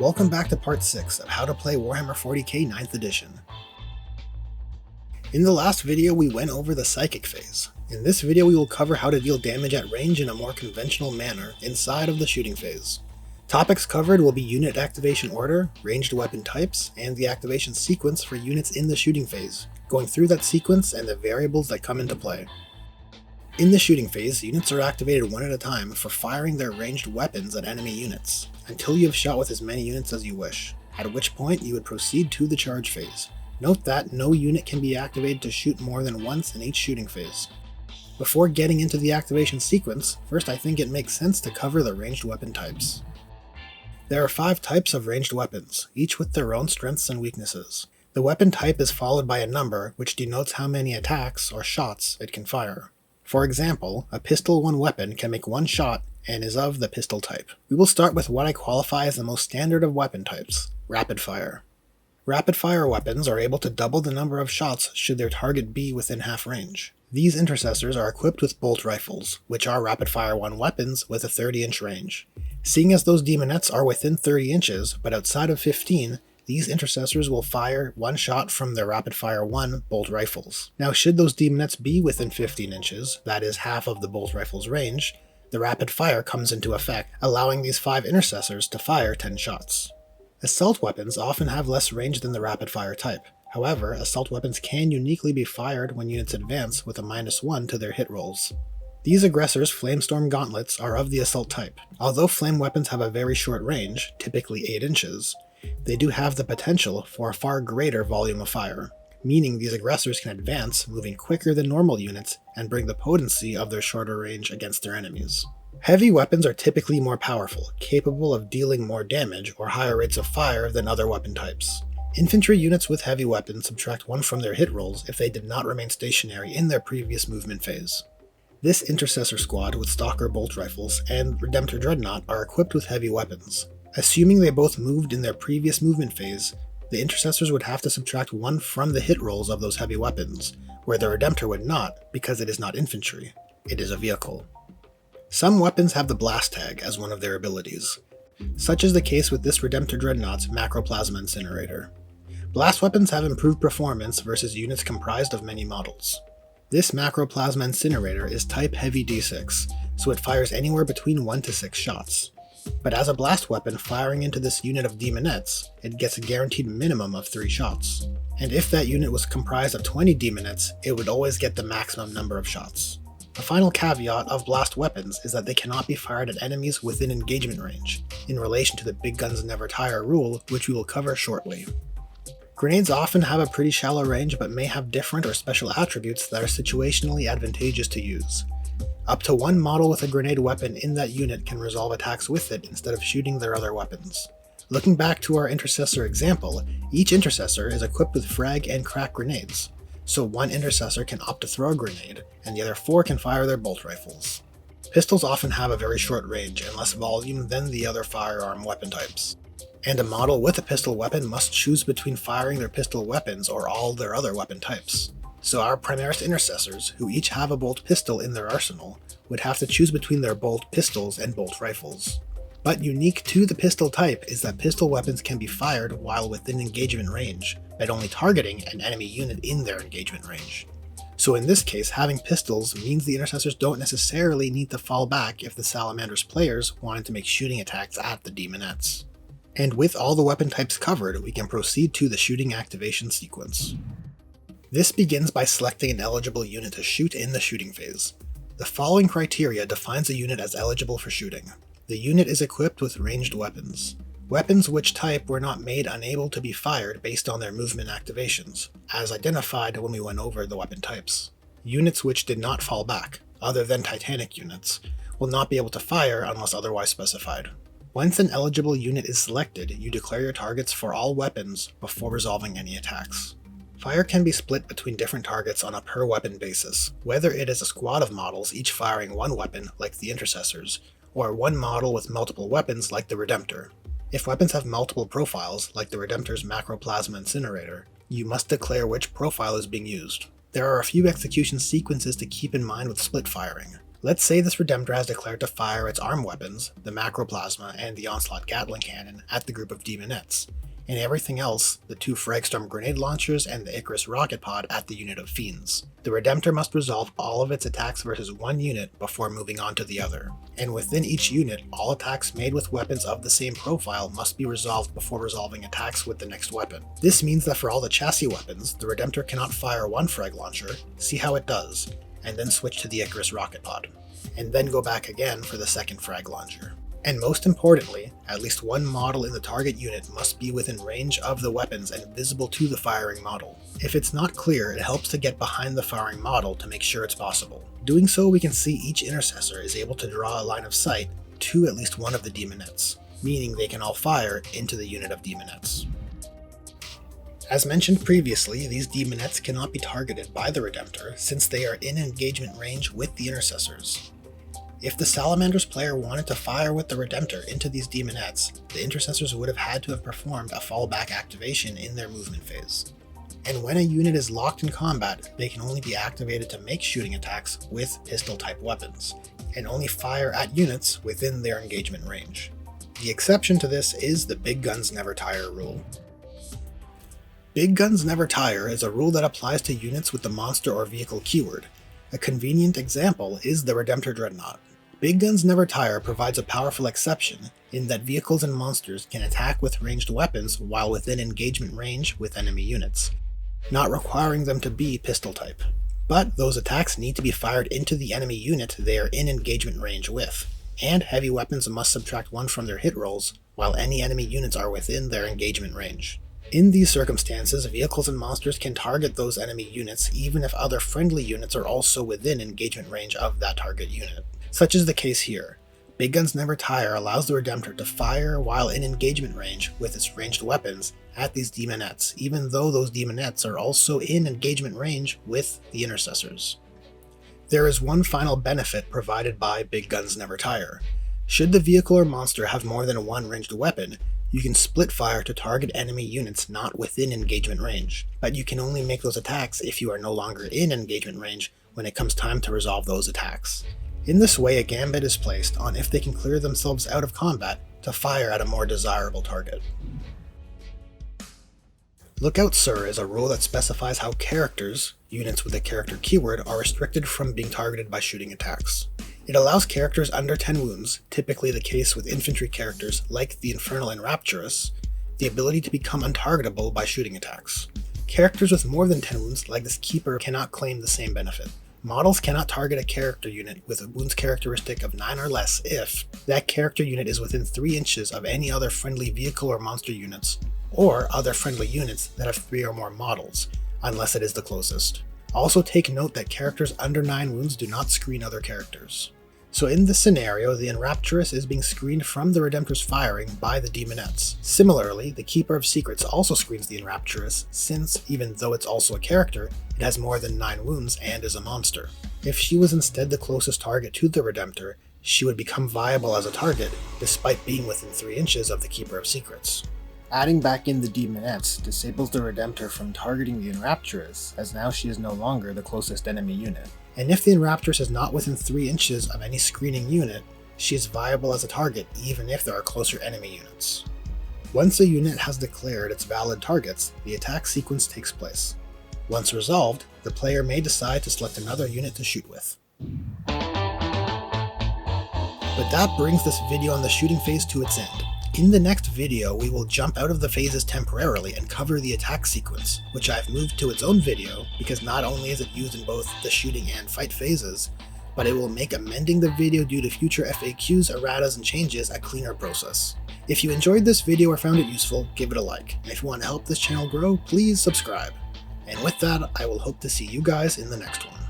Welcome back to part 6 of how to play Warhammer 40k 9th edition. In the last video we went over the psychic phase. In this video we will cover how to deal damage at range in a more conventional manner inside of the shooting phase. Topics covered will be unit activation order, ranged weapon types, and the activation sequence for units in the shooting phase, going through that sequence and the variables that come into play. In the shooting phase, units are activated one at a time for firing their ranged weapons at enemy units, until you have shot with as many units as you wish, at which point you would proceed to the charge phase. Note that no unit can be activated to shoot more than once in each shooting phase. Before getting into the activation sequence, first I think it makes sense to cover the ranged weapon types. There are 5 types of ranged weapons, each with their own strengths and weaknesses. The weapon type is followed by a number which denotes how many attacks or shots it can fire. For example, a pistol 1 weapon can make 1 shot and is of the pistol type. We will start with what I qualify as the most standard of weapon types, rapid fire. Rapid fire weapons are able to double the number of shots should their target be within half range. These intercessors are equipped with bolt rifles, which are rapid fire 1 weapons with a 30-inch range. Seeing as those demonettes are within 30 inches, but outside of 15, these intercessors will fire 1 shot from their rapid fire 1 bolt rifles. Now should those demonettes be within 15 inches, that is half of the bolt rifle's range, the rapid fire comes into effect, allowing these 5 intercessors to fire 10 shots. Assault weapons often have less range than the rapid fire type. However, assault weapons can uniquely be fired when units advance with a -1 to their hit rolls. These aggressors' Flamestorm gauntlets are of the assault type. Although flame weapons have a very short range, typically 8 inches, they do have the potential for a far greater volume of fire, meaning these aggressors can advance, moving quicker than normal units, and bring the potency of their shorter range against their enemies. Heavy weapons are typically more powerful, capable of dealing more damage or higher rates of fire than other weapon types. Infantry units with heavy weapons subtract 1 from their hit rolls if they did not remain stationary in their previous movement phase. This intercessor squad with Stalker bolt rifles and Redemptor Dreadnought are equipped with heavy weapons. Assuming they both moved in their previous movement phase, the intercessors would have to subtract 1 from the hit rolls of those heavy weapons, where the Redemptor would not, because it is not infantry. It is a vehicle. Some weapons have the blast tag as one of their abilities. Such is the case with this Redemptor Dreadnought's Macroplasma Incinerator. Blast weapons have improved performance versus units comprised of many models. This Macroplasma Incinerator is type Heavy D6, so it fires anywhere between 1 to 6 shots. But as a blast weapon firing into this unit of demonettes, it gets a guaranteed minimum of 3 shots. And if that unit was comprised of 20 demonettes, it would always get the maximum number of shots. A final caveat of blast weapons is that they cannot be fired at enemies within engagement range, in relation to the big guns never tire rule, which we will cover shortly. Grenades often have a pretty shallow range but may have different or special attributes that are situationally advantageous to use. Up to 1 model with a grenade weapon in that unit can resolve attacks with it instead of shooting their other weapons. Looking back to our intercessor example, each intercessor is equipped with frag and crack grenades, so 1 intercessor can opt to throw a grenade, and the other 4 can fire their bolt rifles. Pistols often have a very short range and less volume than the other firearm weapon types, and a model with a pistol weapon must choose between firing their pistol weapons or all their other weapon types. So our Primaris intercessors, who each have a bolt pistol in their arsenal, would have to choose between their bolt pistols and bolt rifles. But unique to the pistol type is that pistol weapons can be fired while within engagement range, but only targeting an enemy unit in their engagement range. So in this case, having pistols means the intercessors don't necessarily need to fall back if the Salamander's players wanted to make shooting attacks at the demonettes. And with all the weapon types covered, we can proceed to the shooting activation sequence. This begins by selecting an eligible unit to shoot in the shooting phase. The following criteria defines a unit as eligible for shooting. The unit is equipped with ranged weapons. Weapons which type were not made unable to be fired based on their movement activations, as identified when we went over the weapon types. Units which did not fall back, other than Titanic units, will not be able to fire unless otherwise specified. Once an eligible unit is selected, you declare your targets for all weapons before resolving any attacks. Fire can be split between different targets on a per weapon basis, whether it is a squad of models each firing 1 weapon like the intercessors, or 1 model with multiple weapons like the Redemptor. If weapons have multiple profiles, like the Redemptor's Macroplasma Incinerator, you must declare which profile is being used. There are a few execution sequences to keep in mind with split firing. Let's say this Redemptor has declared to fire its arm weapons, the Macroplasma and the Onslaught Gatling Cannon, at the group of Demonettes, and everything else, the 2 Fragstorm grenade launchers and the Icarus rocket pod, at the unit of Fiends. The Redemptor must resolve all of its attacks versus one unit before moving on to the other. And within each unit, all attacks made with weapons of the same profile must be resolved before resolving attacks with the next weapon. This means that for all the chassis weapons, the Redemptor cannot fire one frag launcher, see how it does, and then switch to the Icarus rocket pod, and then go back again for the second frag launcher. And most importantly, at least one model in the target unit must be within range of the weapons and visible to the firing model. If it's not clear, it helps to get behind the firing model to make sure it's possible. Doing so, we can see each intercessor is able to draw a line of sight to at least one of the Demonettes, meaning they can all fire into the unit of Demonettes. As mentioned previously, these Demonettes cannot be targeted by the Redemptor since they are in engagement range with the intercessors. If the Salamander's player wanted to fire with the Redemptor into these Demonettes, the intercessors would have had to have performed a fallback activation in their movement phase. And when a unit is locked in combat, they can only be activated to make shooting attacks with pistol-type weapons, and only fire at units within their engagement range. The exception to this is the Big Guns Never Tire rule. Big Guns Never Tire is a rule that applies to units with the monster or vehicle keyword. A convenient example is the Redemptor Dreadnought. Big Guns Never Tire provides a powerful exception in that vehicles and monsters can attack with ranged weapons while within engagement range with enemy units, not requiring them to be pistol type. But those attacks need to be fired into the enemy unit they are in engagement range with, and heavy weapons must subtract 1 from their hit rolls while any enemy units are within their engagement range. In these circumstances, vehicles and monsters can target those enemy units even if other friendly units are also within engagement range of that target unit. Such is the case here. Big Guns Never Tire allows the Redemptor to fire while in engagement range with its ranged weapons at these Demonettes, even though those Demonettes are also in engagement range with the intercessors. There is one final benefit provided by Big Guns Never Tire. Should the vehicle or monster have more than one ranged weapon, you can split fire to target enemy units not within engagement range, but you can only make those attacks if you are no longer in engagement range when it comes time to resolve those attacks. In this way, a gambit is placed on if they can clear themselves out of combat to fire at a more desirable target. Lookout Sir is a rule that specifies how characters, units with a character keyword, are restricted from being targeted by shooting attacks. It allows characters under 10 wounds, typically the case with infantry characters like the Infernal and Rapturous, the ability to become untargetable by shooting attacks. Characters with more than 10 wounds, like this Keeper, cannot claim the same benefit. Models cannot target a character unit with a wounds characteristic of 9 or less if that character unit is within 3 inches of any other friendly vehicle or monster units, or other friendly units that have 3 or more models, unless it is the closest. Also take note that characters under 9 wounds do not screen other characters. So in this scenario, the Enrapturous is being screened from the Redemptor's firing by the Demonettes. Similarly, the Keeper of Secrets also screens the Enrapturous, since, even though it's also a character, it has more than 9 wounds and is a monster. If she was instead the closest target to the Redemptor, she would become viable as a target, despite being within 3 inches of the Keeper of Secrets. Adding back in the Demonettes disables the Redemptor from targeting the Enrapturous, as now she is no longer the closest enemy unit. And if the Enrapturous is not within 3 inches of any screening unit, she is viable as a target even if there are closer enemy units. Once a unit has declared its valid targets, the attack sequence takes place. Once resolved, the player may decide to select another unit to shoot with. But that brings this video on the shooting phase to its end. In the next video, we will jump out of the phases temporarily and cover the attack sequence, which I've moved to its own video because not only is it used in both the shooting and fight phases, but it will make amending the video due to future FAQs, erratas, and changes a cleaner process. If you enjoyed this video or found it useful, give it a like. And if you want to help this channel grow, please subscribe. And with that, I will hope to see you guys in the next one.